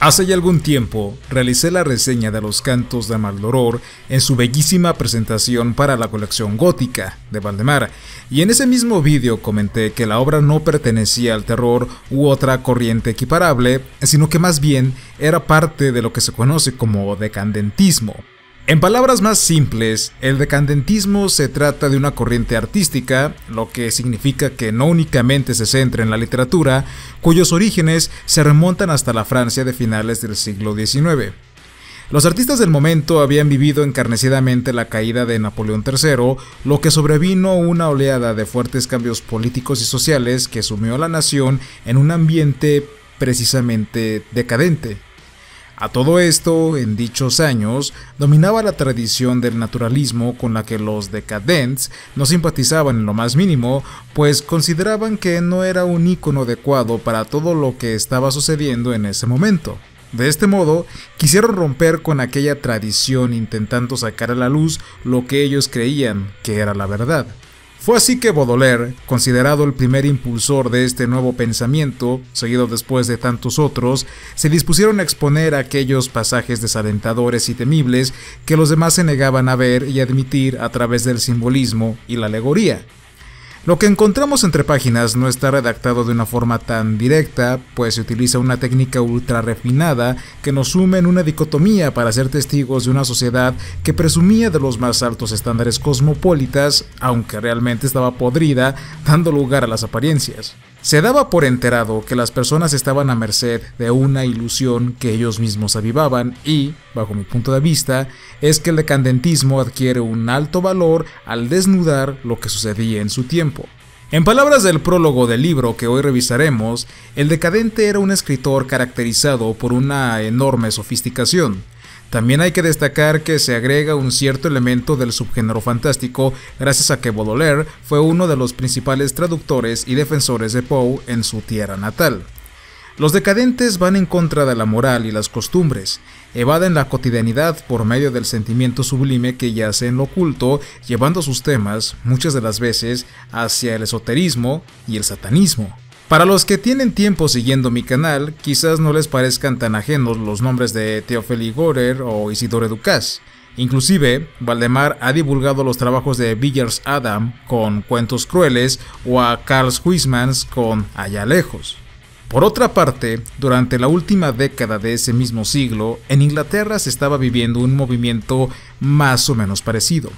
Hace ya algún tiempo realicé la reseña de los cantos de Maldoror en su bellísima presentación para la colección gótica de Valdemar, y en ese mismo vídeo comenté que la obra no pertenecía al terror u otra corriente equiparable, sino que más bien era parte de lo que se conoce como decadentismo. En palabras más simples, el decadentismo se trata de una corriente artística, lo que significa que no únicamente se centra en la literatura, cuyos orígenes se remontan hasta la Francia de finales del siglo XIX. Los artistas del momento habían vivido encarnecidamente la caída de Napoleón III, lo que sobrevino una oleada de fuertes cambios políticos y sociales que sumió a la nación en un ambiente precisamente decadente. A todo esto, en dichos años, dominaba la tradición del naturalismo con la que los decadents no simpatizaban en lo más mínimo, pues consideraban que no era un ícono adecuado para todo lo que estaba sucediendo en ese momento. De este modo, quisieron romper con aquella tradición intentando sacar a la luz lo que ellos creían que era la verdad. Fue así que Baudelaire, considerado el primer impulsor de este nuevo pensamiento, seguido después de tantos otros, se dispusieron a exponer aquellos pasajes desalentadores y temibles que los demás se negaban a ver y admitir a través del simbolismo y la alegoría. Lo que encontramos entre páginas no está redactado de una forma tan directa, pues se utiliza una técnica ultra refinada que nos sume en una dicotomía para ser testigos de una sociedad que presumía de los más altos estándares cosmopolitas, aunque realmente estaba podrida, dando lugar a las apariencias. Se daba por enterado que las personas estaban a merced de una ilusión que ellos mismos avivaban y, bajo mi punto de vista, es que el decadentismo adquiere un alto valor al desnudar lo que sucedía en su tiempo. En palabras del prólogo del libro que hoy revisaremos, el decadente era un escritor caracterizado por una enorme sofisticación. También hay que destacar que se agrega un cierto elemento del subgénero fantástico gracias a que Baudelaire fue uno de los principales traductores y defensores de Poe en su tierra natal. Los decadentes van en contra de la moral y las costumbres, evaden la cotidianidad por medio del sentimiento sublime que yace en lo oculto, llevando sus temas, muchas de las veces, hacia el esoterismo y el satanismo. Para los que tienen tiempo siguiendo mi canal, quizás no les parezcan tan ajenos los nombres de Théophile Gautier o Isidore Ducas. Inclusive, Valdemar ha divulgado los trabajos de Villars Adam con Cuentos Crueles o a Carl Huysmans con Allá Lejos. Por otra parte, durante la última década de ese mismo siglo, en Inglaterra se estaba viviendo un movimiento más o menos parecido.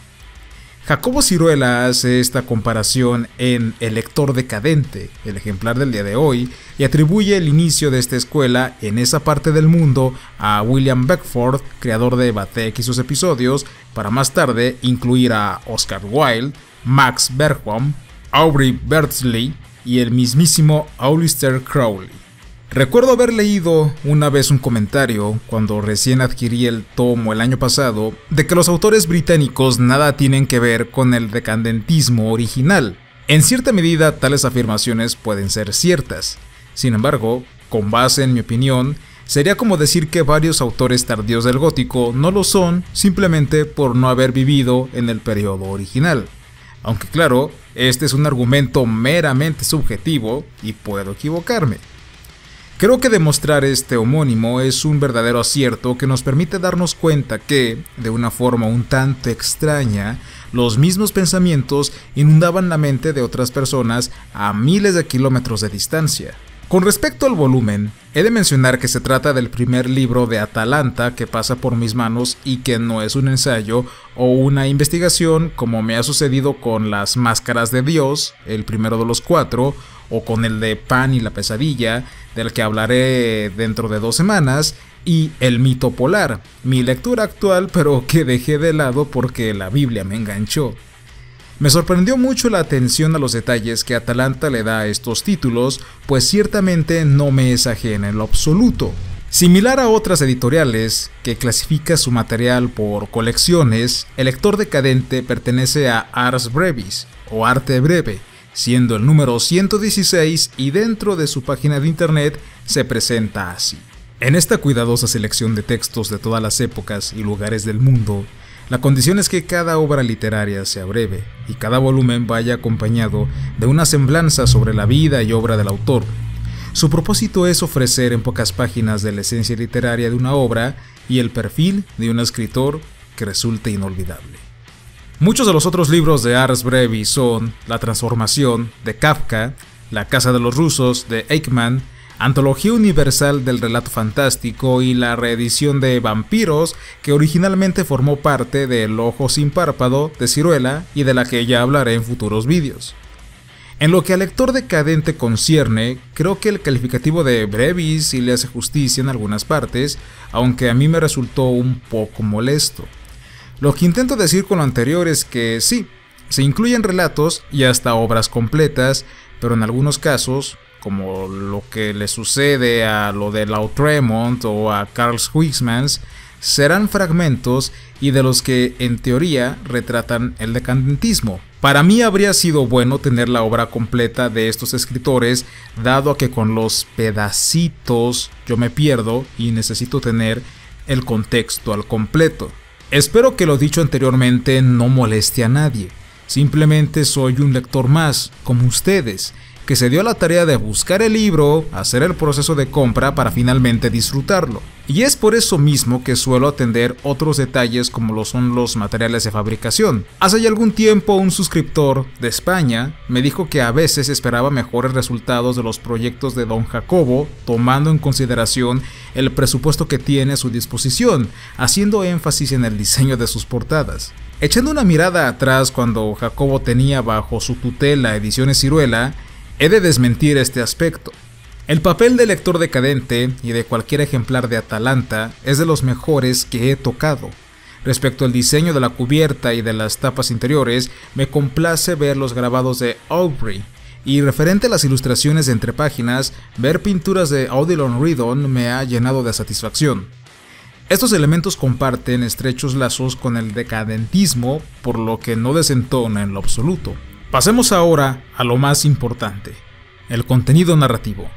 Jacobo Siruela hace esta comparación en El lector decadente, el ejemplar del día de hoy, y atribuye el inicio de esta escuela en esa parte del mundo a William Beckford, creador de Batek y sus episodios, para más tarde incluir a Oscar Wilde, Max Beerbohm, Aubrey Beardsley y el mismísimo Aleister Crowley. Recuerdo haber leído una vez un comentario, cuando recién adquirí el tomo el año pasado, de que los autores británicos nada tienen que ver con el decadentismo original. En cierta medida tales afirmaciones pueden ser ciertas. Sin embargo, con base en mi opinión, sería como decir que varios autores tardíos del gótico no lo son simplemente por no haber vivido en el periodo original. Aunque claro, este es un argumento meramente subjetivo y puedo equivocarme. Creo que demostrar este homónimo es un verdadero acierto que nos permite darnos cuenta que, de una forma un tanto extraña, los mismos pensamientos inundaban la mente de otras personas a miles de kilómetros de distancia. Con respecto al volumen, he de mencionar que se trata del primer libro de Atalanta que pasa por mis manos y que no es un ensayo o una investigación como me ha sucedido con Las Máscaras de Dios, el primero de los 4, o con el de Pan y la Pesadilla, del que hablaré dentro de 2 semanas, y El Mito Polar, mi lectura actual pero que dejé de lado porque la Biblia me enganchó. Me sorprendió mucho la atención a los detalles que Atalanta le da a estos títulos, pues ciertamente no me es ajena en lo absoluto. Similar a otras editoriales, que clasifica su material por colecciones, El lector decadente pertenece a Ars Brevis, o Arte Breve, siendo el número 116 y dentro de su página de internet se presenta así. En esta cuidadosa selección de textos de todas las épocas y lugares del mundo, la condición es que cada obra literaria sea breve y cada volumen vaya acompañado de una semblanza sobre la vida y obra del autor. Su propósito es ofrecer en pocas páginas de la esencia literaria de una obra y el perfil de un escritor que resulte inolvidable. Muchos de los otros libros de Ars Brevis son La Transformación, de Kafka, La Casa de los Rusos, de Eichmann, Antología Universal del Relato Fantástico y la reedición de Vampiros, que originalmente formó parte de El Ojo Sin Párpado, de Siruela, y de la que ya hablaré en futuros vídeos. En lo que al lector decadente concierne, creo que el calificativo de brevis sí le hace justicia en algunas partes, aunque a mí me resultó un poco molesto. Lo que intento decir con lo anterior es que sí, se incluyen relatos y hasta obras completas, pero en algunos casos, como lo que le sucede a lo de Lautréamont o a Karl Huysmans, serán fragmentos y de los que en teoría retratan el decadentismo. Para mí habría sido bueno tener la obra completa de estos escritores, dado a que con los pedacitos yo me pierdo y necesito tener el contexto al completo. Espero que lo dicho anteriormente no moleste a nadie, simplemente soy un lector más, como ustedes, que se dio a la tarea de buscar el libro, hacer el proceso de compra para finalmente disfrutarlo. Y es por eso mismo que suelo atender otros detalles como lo son los materiales de fabricación. Hace ya algún tiempo un suscriptor de España me dijo que a veces esperaba mejores resultados de los proyectos de Don Jacobo, tomando en consideración el presupuesto que tiene a su disposición, haciendo énfasis en el diseño de sus portadas. Echando una mirada atrás cuando Jacobo tenía bajo su tutela Ediciones Siruela, he de desmentir este aspecto. El papel de lector decadente y de cualquier ejemplar de Atalanta es de los mejores que he tocado. Respecto al diseño de la cubierta y de las tapas interiores, me complace ver los grabados de Aubrey, y referente a las ilustraciones de entre páginas, ver pinturas de Odilon Redon me ha llenado de satisfacción. Estos elementos comparten estrechos lazos con el decadentismo, por lo que no desentona en lo absoluto. Pasemos ahora a lo más importante, el contenido narrativo.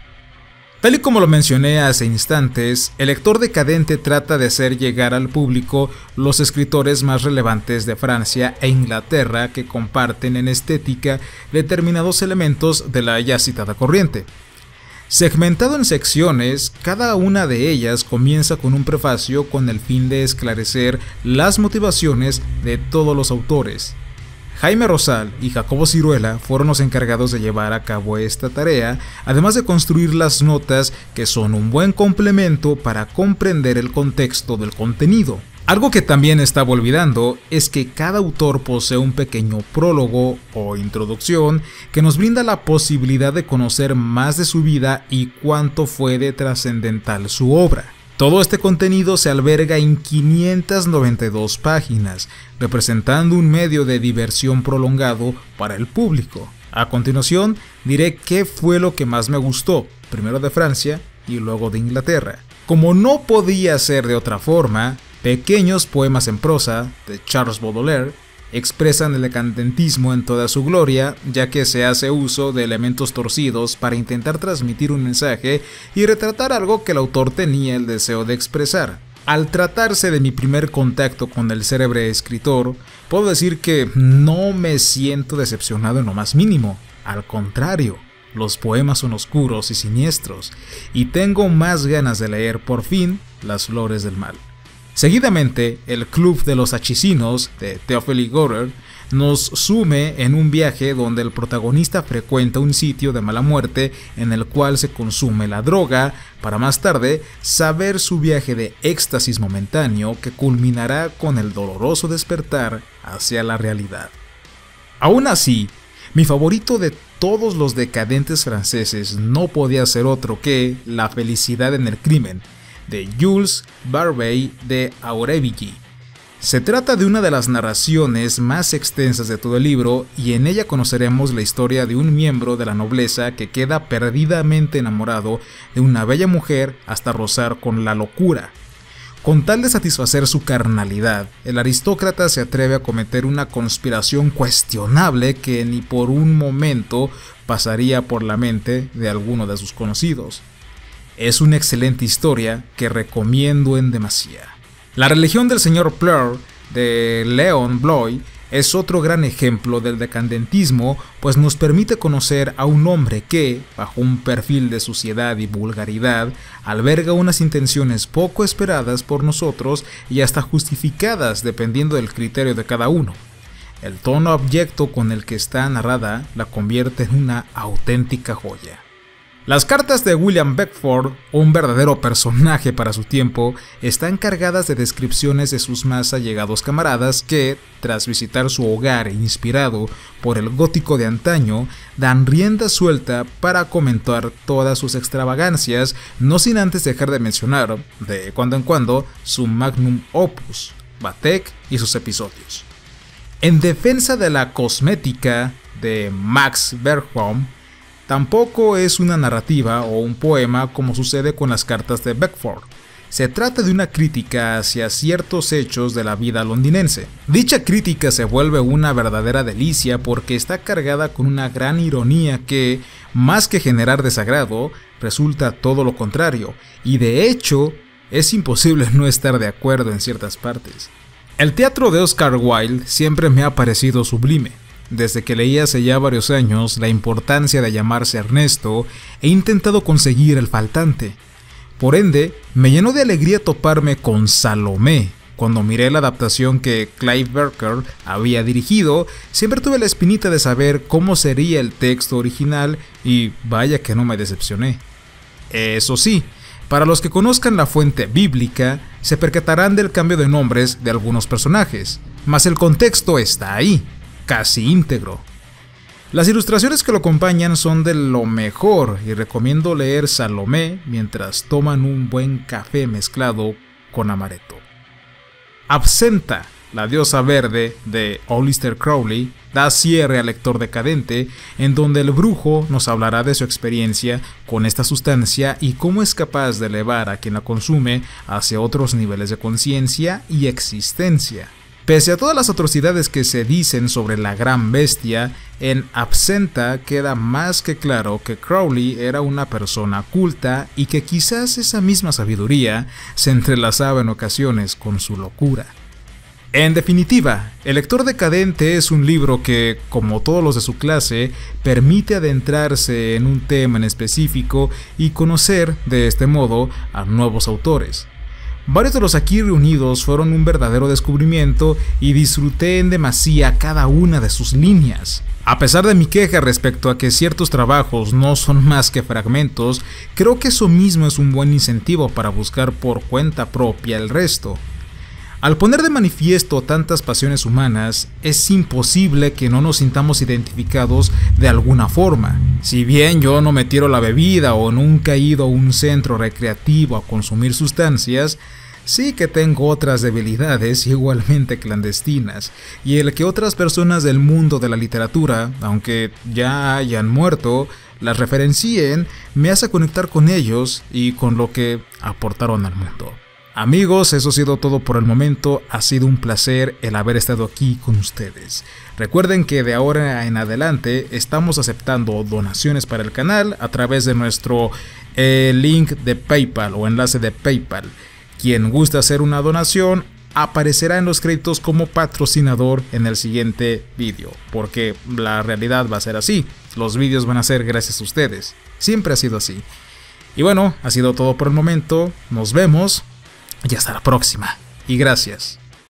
Tal y como lo mencioné hace instantes, el lector decadente trata de hacer llegar al público los escritores más relevantes de Francia e Inglaterra que comparten en estética determinados elementos de la ya citada corriente. Segmentado en secciones, cada una de ellas comienza con un prefacio con el fin de esclarecer las motivaciones de todos los autores. Jaime Rosal y Jacobo Siruela fueron los encargados de llevar a cabo esta tarea, además de construir las notas que son un buen complemento para comprender el contexto del contenido. Algo que también estaba olvidando es que cada autor posee un pequeño prólogo o introducción que nos brinda la posibilidad de conocer más de su vida y cuánto fue de trascendental su obra. Todo este contenido se alberga en 592 páginas, representando un medio de diversión prolongado para el público. A continuación, diré qué fue lo que más me gustó, primero de Francia y luego de Inglaterra. Como no podía ser de otra forma, Pequeños poemas en prosa, de Charles Baudelaire, expresan el decadentismo en toda su gloria, ya que se hace uso de elementos torcidos para intentar transmitir un mensaje y retratar algo que el autor tenía el deseo de expresar. Al tratarse de mi primer contacto con el célebre escritor, puedo decir que no me siento decepcionado en lo más mínimo. Al contrario, los poemas son oscuros y siniestros, y tengo más ganas de leer por fin Las Flores del Mal. Seguidamente, el Club de los Hachicinos, de Théophile Gautier, nos sume en un viaje donde el protagonista frecuenta un sitio de mala muerte en el cual se consume la droga, para más tarde saber su viaje de éxtasis momentáneo que culminará con el doloroso despertar hacia la realidad. Aún así, mi favorito de todos los decadentes franceses no podía ser otro que La felicidad en el crimen, de Jules Barbey de Aurevilly. Se trata de una de las narraciones más extensas de todo el libro, y en ella conoceremos la historia de un miembro de la nobleza que queda perdidamente enamorado de una bella mujer hasta rozar con la locura. Con tal de satisfacer su carnalidad, el aristócrata se atreve a cometer una conspiración cuestionable que ni por un momento pasaría por la mente de alguno de sus conocidos. Es una excelente historia que recomiendo en demasía. La religión del señor Pleur, de Leon Bloy, es otro gran ejemplo del decadentismo, pues nos permite conocer a un hombre que, bajo un perfil de suciedad y vulgaridad, alberga unas intenciones poco esperadas por nosotros y hasta justificadas dependiendo del criterio de cada uno. El tono abyecto con el que está narrada la convierte en una auténtica joya. Las cartas de William Beckford, un verdadero personaje para su tiempo, están cargadas de descripciones de sus más allegados camaradas que, tras visitar su hogar inspirado por el gótico de antaño, dan rienda suelta para comentar todas sus extravagancias, no sin antes dejar de mencionar, de cuando en cuando, su magnum opus, Vathek y sus episodios. En defensa de la cosmética de Max Beerbohm, tampoco es una narrativa o un poema como sucede con las cartas de Beckford. Se trata de una crítica hacia ciertos hechos de la vida londinense. Dicha crítica se vuelve una verdadera delicia porque está cargada con una gran ironía que, más que generar desagrado, resulta todo lo contrario, y de hecho, es imposible no estar de acuerdo en ciertas partes. El teatro de Oscar Wilde siempre me ha parecido sublime. Desde que leí hace ya varios años la importancia de llamarse Ernesto, he intentado conseguir el faltante. Por ende, me llenó de alegría toparme con Salomé. Cuando miré la adaptación que Clive Barker había dirigido, siempre tuve la espinita de saber cómo sería el texto original y vaya que no me decepcioné. Eso sí, para los que conozcan la fuente bíblica, se percatarán del cambio de nombres de algunos personajes, mas el contexto está ahí, casi íntegro. Las ilustraciones que lo acompañan son de lo mejor y recomiendo leer Salomé mientras toman un buen café mezclado con amaretto. Absenta, la diosa verde de Aleister Crowley, da cierre al lector decadente, en donde el brujo nos hablará de su experiencia con esta sustancia y cómo es capaz de elevar a quien la consume hacia otros niveles de conciencia y existencia. Pese a todas las atrocidades que se dicen sobre la gran bestia, en Absenta queda más que claro que Crowley era una persona culta y que quizás esa misma sabiduría se entrelazaba en ocasiones con su locura. En definitiva, El lector decadente es un libro que, como todos los de su clase, permite adentrarse en un tema en específico y conocer, de este modo, a nuevos autores. Varios de los aquí reunidos fueron un verdadero descubrimiento y disfruté en demasía cada una de sus líneas. A pesar de mi queja respecto a que ciertos trabajos no son más que fragmentos, creo que eso mismo es un buen incentivo para buscar por cuenta propia el resto. Al poner de manifiesto tantas pasiones humanas, es imposible que no nos sintamos identificados de alguna forma. Si bien yo no me tiro la bebida o nunca he ido a un centro recreativo a consumir sustancias, sí que tengo otras debilidades igualmente clandestinas, y el que otras personas del mundo de la literatura, aunque ya hayan muerto, las referencien, me hace conectar con ellos y con lo que aportaron al mundo. Amigos, eso ha sido todo por el momento. Ha sido un placer el haber estado aquí con ustedes. Recuerden que de ahora en adelante estamos aceptando donaciones para el canal a través de nuestro link de PayPal o enlace de PayPal. Quien gusta hacer una donación aparecerá en los créditos como patrocinador en el siguiente vídeo, porque la realidad va a ser así. Los vídeos van a ser gracias a ustedes. Siempre ha sido así. Y bueno, ha sido todo por el momento. Nos vemos. Y hasta la próxima. Y gracias.